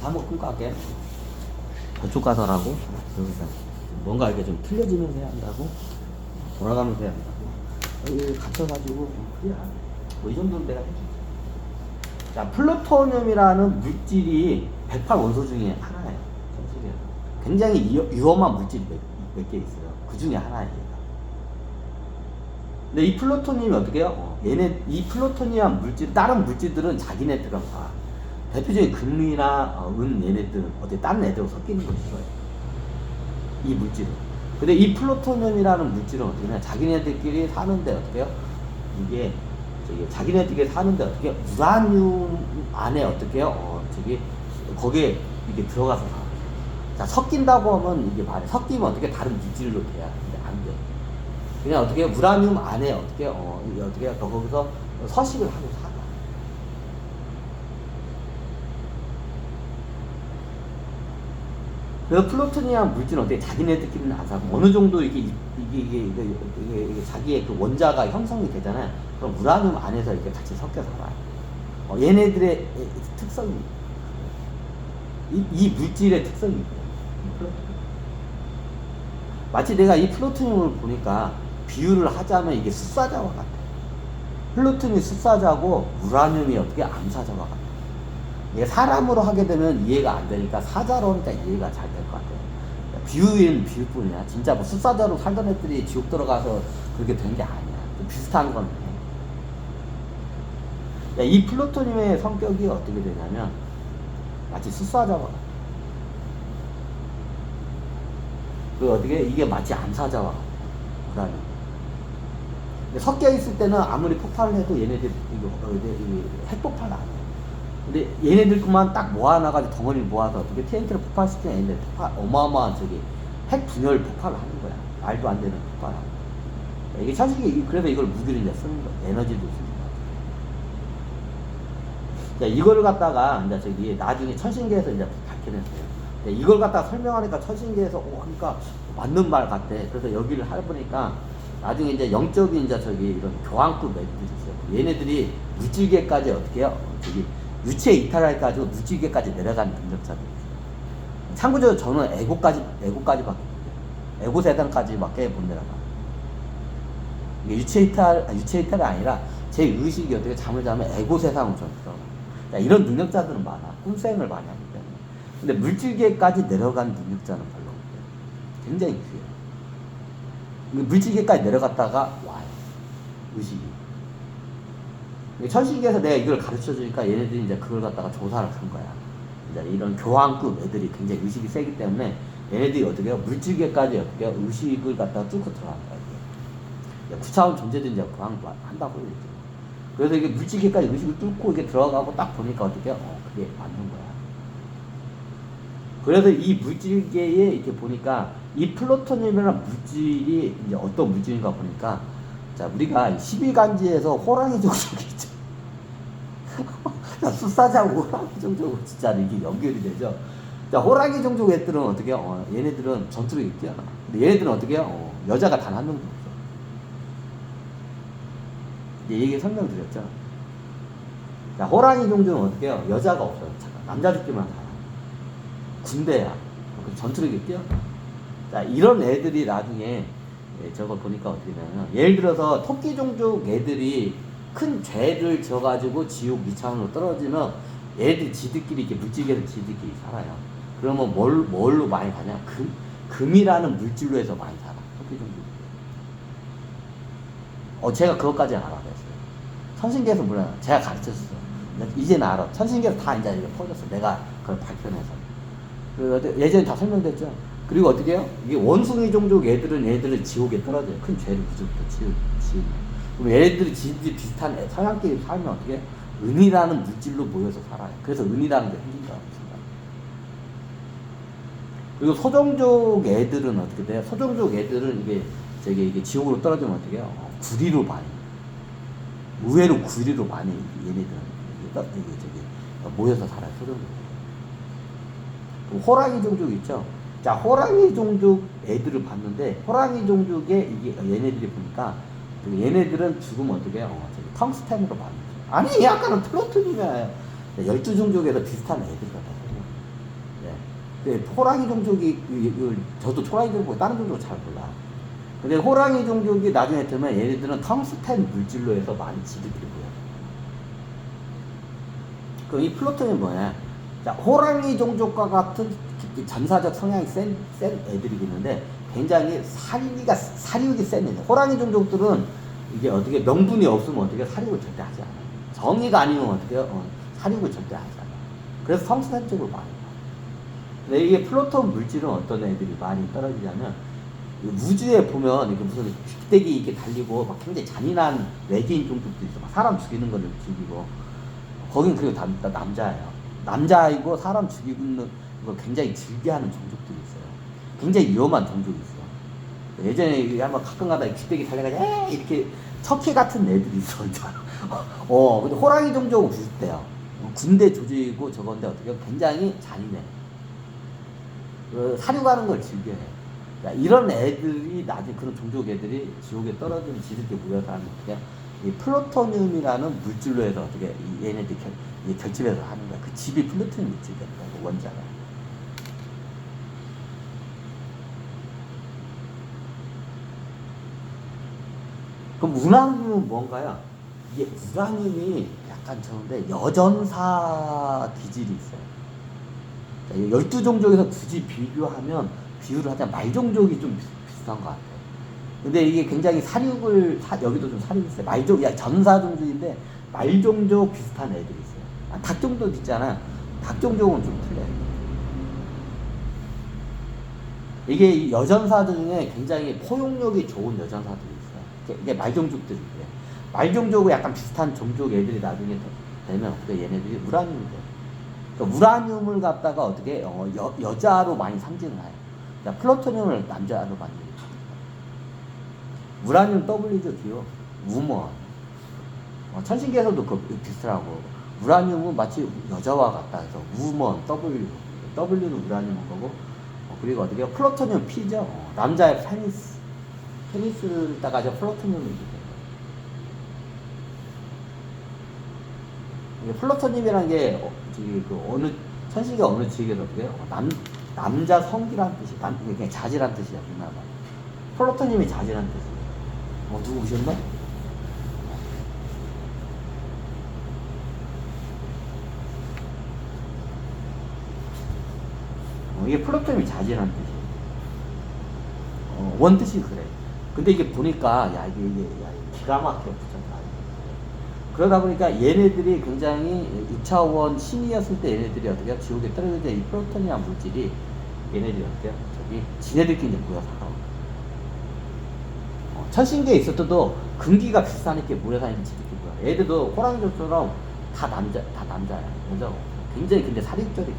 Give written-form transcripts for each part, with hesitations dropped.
한번 끊고 할게. 저쪽 가서라고. 여기서 뭔가 이렇게 좀 틀려지면서 해야 한다고. 돌아가면서 해야 한다고. 여기 갇혀가지고 뭐 이 정도는 내가 해줄게. 자, 플루토늄이라는 물질이 108 원소 중에 하나예요. 굉장히 위험한 물질이 몇 개 있어요. 그 중에 하나예요. 근데 이 플루토늄이 어떻게 해요? 이 플루토늄 물질, 다른 물질들은 자기네들은 다 대표적인 금이나 은 얘네들은 어떻게 다른 애들하고 섞이는 거 싫어요. 이 물질은. 근데 이 플루토늄이라는 물질은 어떻게 해요? 자기네들끼리 사는데 어떻게 해요? 이게 자기네들끼리 사는데 어떻게 해요? 우라늄 안에 어떻게 해요? 거기에 이게 들어가서 살아요. 자, 섞인다고 하면 이게 말해. 섞이면 어떻게 다른 물질로 돼야 근데 안 돼. 그냥 어떻게 우라늄 안에 어떻게 어떻게 거기서 서식을 하고 살아. 그래서 플루토늄 물질은 어떻게 자기네들끼리는 안 살고 어느 정도 이게 자기의 그 원자가 형성이 되잖아요. 그럼 우라늄 안에서 이렇게 같이 섞여 살아요. 얘네들의 특성이 이 물질의 특성이 있어요. 마치 내가 이 플루토늄을 보니까 비유를 하자면 이게 숫사자와 같아. 플루토늄이 숫사자고 우라늄이 어떻게 암사자와 같아. 이게 사람으로 하게 되면 이해가 안 되니까 사자로 하니까 이해가 잘 될 것 같아. 비유인 비유뿐이야. 진짜 뭐 숫사자로 살던 애들이 지옥 들어가서 그렇게 된 게 아니야. 좀 비슷한 건데. 이 플루토늄의 성격이 어떻게 되냐면 마치 숫사자와 같아. 이게 마치 암사자와 같아. 우라늄. 섞여 있을 때는 아무리 폭발을 해도 얘네들 핵폭발 안 해. 근데 얘네들만 딱 모아놔가지고 덩어리를 모아서 어떻게 TNT를 폭발시키면 얘네들 어마어마한 핵 분열 폭발을 하는 거야. 말도 안 되는 폭발을 하는 거야. 이게 사실 그래서 이걸 무기를 이제 쓰는 거야. 에너지도 쓰는 거야. 자, 이거를 갖다가 이제 나중에 천신계에서 이제 밝혀냈어요. 이걸 갖다가 설명하니까 천신계에서 그러니까 맞는 말 같아. 그래서 여기를 해보니까 나중에 이제 영적인 이런 교환급 애들이 있어요. 얘네들이 물질계까지 어떻게 해요? 유체 이탈할까지 물질계까지 내려가는 능력자들. 참고적으로 저는 에고까지밖에 에고 세상까지밖에 못 내려가. 이게 유체 이탈이 아니라 제 의식이 어떻게 잠을 자면 에고 세상으로 좀 들어가. 이런 능력자들은 많아. 꿈생을 많이 하기 때문에. 근데 물질계까지 내려간 능력자는 별로 없어요. 굉장히 귀해요. 물질계까지 내려갔다가 와요. 의식이. 천신계에서 내가 이걸 가르쳐 주니까 얘네들이 이제 그걸 갖다가 조사를 한 거야. 이제 이런 교환급 애들이 굉장히 의식이 세기 때문에 얘네들이 어떻게 해요? 물질계까지 어떻게 해요? 의식을 갖다가 뚫고 들어간 거야. 9차원 존재들 이제 교환도 한다고 그러죠. 그래서 이게 물질계까지 의식을 뚫고 이게 들어가고 딱 보니까 어떻게 해요? 그게 맞는 거야. 그래서 이 물질계에 이렇게 보니까 이 플루토늄이라는 물질이 이제 어떤 물질인가 보니까 자, 우리가 12간지에서 호랑이 종족이 있죠. 자, 숫사자하고 호랑이 종족으로 진짜 이게 연결이 되죠. 자, 호랑이 종족 애들은 어떻게 해요? 얘네들은 전투력이 뛰어나. 근데 얘네들은 어떻게 해요? 여자가 단 한 명도 없어. 얘기 설명드렸죠. 자, 호랑이 종족은 어떻게 해요? 여자가 없어요. 남자 죽기만 살아. 군대야. 전투력이 뛰어나. 자, 이런 애들이 나중에 저거 보니까 어떻게 되냐면 예를 들어서 토끼 종족 애들이 큰 죄를 져가지고 지옥 미차원으로 떨어지면 얘들 지들끼리 이렇게 물질계에서 지들끼리 살아요. 그러면 뭘로 많이 가냐? 금이라는 물질로 해서 많이 살아. 토끼 종족. 제가 그것까지 알아냈어요. 천신계에서 몰라요. 제가 가르쳤어. 이제는 알아. 천신계에서 다 이제 퍼졌어. 내가 그걸 발견해서. 예전에 다 설명됐죠. 그리고 어떻게 해요? 이게 원숭이 종족 얘들은 지옥에 떨어져요. 큰 죄를 그저부터 지우고. 그럼 얘들이 지들이 비슷한 서양끼리 살면 어떻게 해요? 은이라는 물질로 모여서 살아요. 그래서 은이라는 게 생긴다고 합니다. 그리고 소종족 애들은 어떻게 돼요? 소종족 애들은 이게 지옥으로 떨어지면 어떻게 해요? 구리로 많이. 의외로 구리로 많이 얘네들은 모여서 살아요. 소종족. 호랑이 종족 있죠? 자, 호랑이 종족 애들을 봤는데, 호랑이 종족에 얘네들이 보니까, 얘네들은 죽으면 어떻게 해요? 텅스텐으로 만들죠. 아니, 아까는 플루토늄이에요. 12종족에서 비슷한 애들 같아요. 네, 호랑이 종족이 저도 호랑이 종족 다른 종족 잘 몰라. 근데 호랑이 종족이 나중에 들면 얘네들은 텅스텐 물질로 해서 많이 지득해요. 그럼 이 플루토늄이 뭐냐? 자, 호랑이 종족과 같은 전사적 성향이 센 애들이 있는데 굉장히 사륙이 센 애들. 호랑이 종족들은 이게 어떻게 명분이 없으면 어떻게 사륙을 절대 하지 않아요. 정의가 아니면 어떻게 사륙을 절대 하지 않아요. 그래서 텅스텐 쪽으로 많이 가요. 근데 이게 플루토늄 물질은 어떤 애들이 많이 떨어지냐면 우주에 보면 이렇게 무슨 빅대기 이렇게 달리고 막 굉장히 잔인한 외계인 종족도 있어. 막 사람 죽이는 거를 즐기고. 거긴 그리고 다 남자예요. 남자이고 사람 죽이는 걸 굉장히 즐겨하는 종족들이 있어요. 굉장히 위험한 종족이 있어요. 예전에 한번 가끔가다 빅대기 달려가지고 이렇게 척키 같은 애들이 있어. 근데 호랑이 종족은 비슷해요. 군대 조직이고 저건데 어떻게 굉장히 잔인해. 사륙하는 걸 즐겨해. 이런 애들이 나중에 그런 종족 애들이 지옥에 떨어지면 지들끼리 모여서 하는 어떻게 이 플루토늄이라는 물질로 해서 어떻게 얘네들이 결집해서 하는 거야. 그 집이 플루토늄 물질이다. 그 원자가. 그럼 우라늄은 뭔가요? 이게 우라늄이 약간 저런데 여전사 기질이 있어요. 12종족에서 굳이 비교하면 비유를 하자면 말종족이 좀 비슷한 것 같아요. 근데 이게 굉장히 여기도 좀 사륙이 있어요. 전사종족인데 말종족 비슷한 애들이 있어요. 닭종족 있잖아. 닭종족은 좀 틀려요. 이게 여전사들 중에 굉장히 포용력이 좋은 여전사들이 있어요. 이게 말종족들이에요. 말종족과 약간 비슷한 종족 애들이 나중에 되면 어떻게 얘네들이 우라늄이 돼요. 그러니까 우라늄을 갖다가 어떻게 여자로 많이 상징을 해요. 플루토늄을 남자로 만들고 우라늄 W죠, 기호. 우먼. 천신계에서도 그 비슷하고 우라늄은 마치 여자와 같다 해서 우먼 W. W는 우라늄인 거고 그리고 어떻게 플루토늄 P죠. 남자의 페니스를 따가지고 플루토늄을 이게 플루토늄이라는 게 어느 천신계 어느 지역에서 어떻게 남자 성기란 뜻이, 그냥 자질한 뜻이야, 그나마. 플루토늄이 자질한 뜻이야. 누구 오셨나? 이게 플루토늄이 자질한 뜻이야. 원뜻이 그래. 근데 이게 보니까, 이게 기가 막혀 붙였다. 그러다 보니까 얘네들이 굉장히 6차원 신이었을 때 얘네들이 어떻게 지옥에 떨어질 때 이 플루토늄 물질이 얘네들이 어떻게 지네들끼리 이제 모여 살아. 천신계에 있었어도 근기가 비슷하니까 모여 사니까 지들끼리 모여. 얘들도 호랑이족처럼 다 남자야. 그래서 굉장히 근데 사립적이게.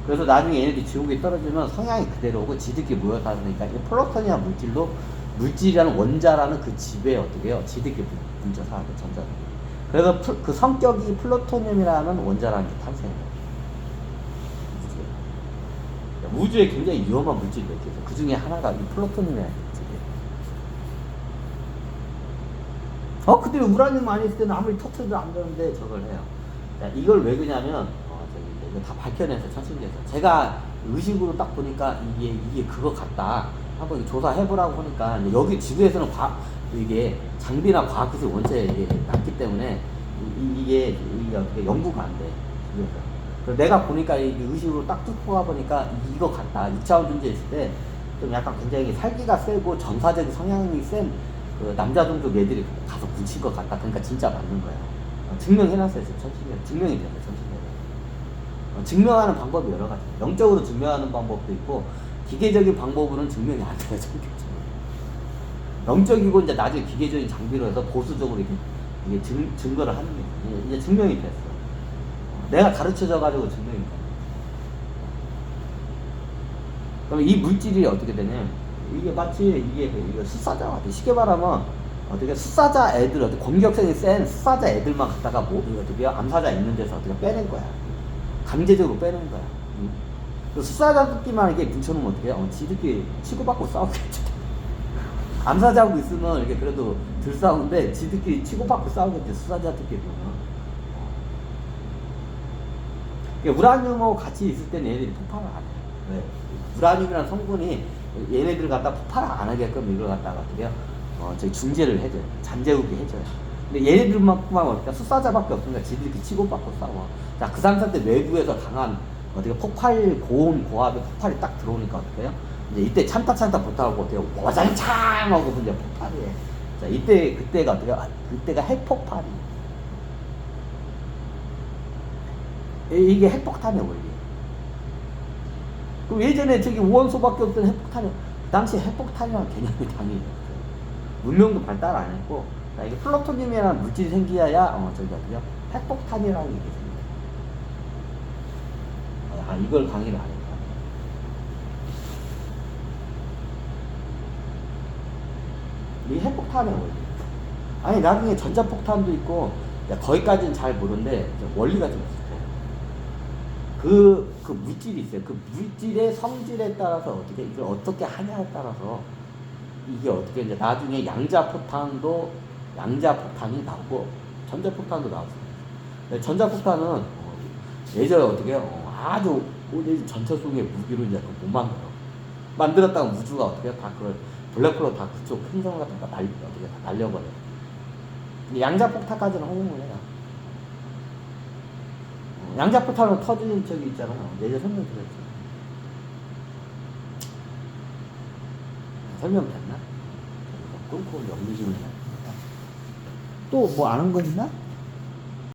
그래서 나중에 얘네들이 지옥에 떨어지면 성향이 그대로고 지들끼리 모여 살으니까 이 플루토늄 물질이라는 원자라는 그 집에 어떻게 해요? 지들끼리 뭉쳐 살아요, 전자들. 그래서 그 성격이 플루토늄이라는 원자라는 게 탄생해요. 우주에 굉장히 위험한 물질이 몇 개 있어요. 그 중에 하나가 이 플루토늄이라는 물질이에요. 근데 우라늄 많이 있을 때는 아무리 터트려도 안 되는데 저걸 해요. 자, 이걸 왜 그러냐면, 이거 다 밝혀내서 천신계에서. 제가 의식으로 딱 보니까 이게 그거 같다. 한번 조사해보라고 하니까, 여기 지구에서는 이게 장비나 과학기술 원체 낮기 때문에 이게 어떻게 연구가 안 돼. 그래서 내가 보니까 의식으로 딱 뚫고 가보니까 이거 같다. 2차원 존재 있을 때 좀 약간 굉장히 살기가 세고 전사적인 성향이 센 그 남자 종족 애들이 가서 뭉친 것 같다. 그러니까 진짜 맞는 거예요. 증명해놨어요. 천신계. 증명이 돼요. 천신계. 증명하는 방법이 여러 가지. 영적으로 증명하는 방법도 있고 기계적인 방법으로는 증명이 안 돼요. 영적이고 이제 나중에 기계적인 장비로 해서 보수적으로 이게 증거를 하는 게 이제 증명이 됐어. 내가 가르쳐줘가지고 증명이 돼. 그럼 이 물질이 어떻게 되냐면 이게 마치 이게 수사자 같아. 쉽게 말하면 어떻게 수사자 애들 어떻게 공격성이 센 수사자 애들만 갖다가 어떻게 암사자 있는 데서 어떻게 빼낸 거야. 강제적으로 빼낸 거야. 수사자들끼리만 이렇게 뭉쳐놓으면 어떻게 해? 지들끼리 치고받고 싸우겠지. 암사자하고 있으면 이렇게 그래도 덜 싸우는데 지들끼리 치고받고 싸우겠지. 수사자들끼리 보면. 그러니까 우라늄하고 같이 있을 때는 얘네들이 폭발을 안 해요. 왜? 우라늄이라는 성분이 얘네들 갖다 폭발을 안 하게끔 이걸 갖다가 어떻게 해요? 저희 중재를 해줘요. 잔재우게 해줘요. 근데 얘네들만큼만 어떻게 숫사자밖에 없으니까 지들끼리 치고받고 싸워. 자, 그 상태 때 외부에서 강한 어떻게 폭발 고온 고압의 폭발이 딱 들어오니까 어떻게 해요? 이제 이때 참다 못하고 어떻게 와장창 하고 이제 폭발이 해. 자, 이때 그때가 어떻게 그때가 핵폭발이. 이게 핵폭탄의 원리. 그럼 예전에 저기 원소밖에 없던 핵폭탄이 그 당시 핵폭탄이라는 개념이 당연히 없어요. 문명도 발달 안 했고, 자, 이게 플루토늄이라는 물질이 생겨야 저기 어디요? 핵폭탄이라는 게 생겨요. 이걸 강의를 안 했다. 이 핵폭탄의 원리. 아니 나중에 전자폭탄도 있고 거기까지는 잘 모르는데 원리가 좀 비슷해요. 그 물질이 있어요. 그 물질의 성질에 따라서 어떻게 이걸 어떻게 하냐에 따라서 이게 어떻게 이제 나중에 양자폭탄이 나오고 전자폭탄도 나왔어요. 전자폭탄은 예전에 어떻게 아주 전차송의 무기로 이제 못 만들어. 만들었다가 우주가 어떻게 다 그걸 블랙홀로 다 그쪽 행성을 갖다가 어떻게 다 날려버려. 근데 양자폭탄까지는 허용을 해요. 양자폭탄으로 터지는 적이 있잖아. 내가 설명드렸죠. 설명됐나? 끊고 연기심을 해. 또 뭐 아는 거 있나?